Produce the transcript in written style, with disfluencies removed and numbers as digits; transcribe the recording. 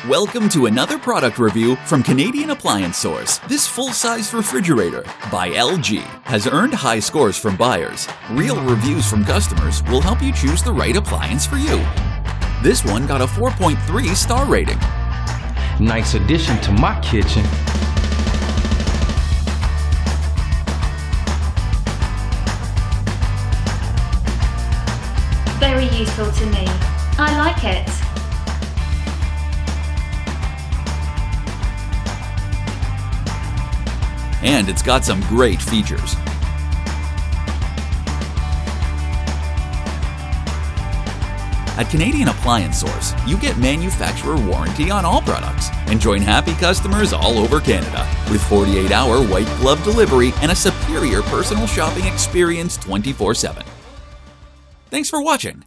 Welcome to another product review from Canadian Appliance Source. This full-size refrigerator by LG has earned high scores from buyers. Real reviews from customers will help you choose the right appliance for you. This one got a 4.3 star rating. Nice addition to my kitchen. Very useful to me. I like it. And it's got some great features. At Canadian Appliance Source, you get manufacturer warranty on all products and join happy customers all over Canada with 48-hour white glove delivery and a superior personal shopping experience 24/7. Thanks for watching.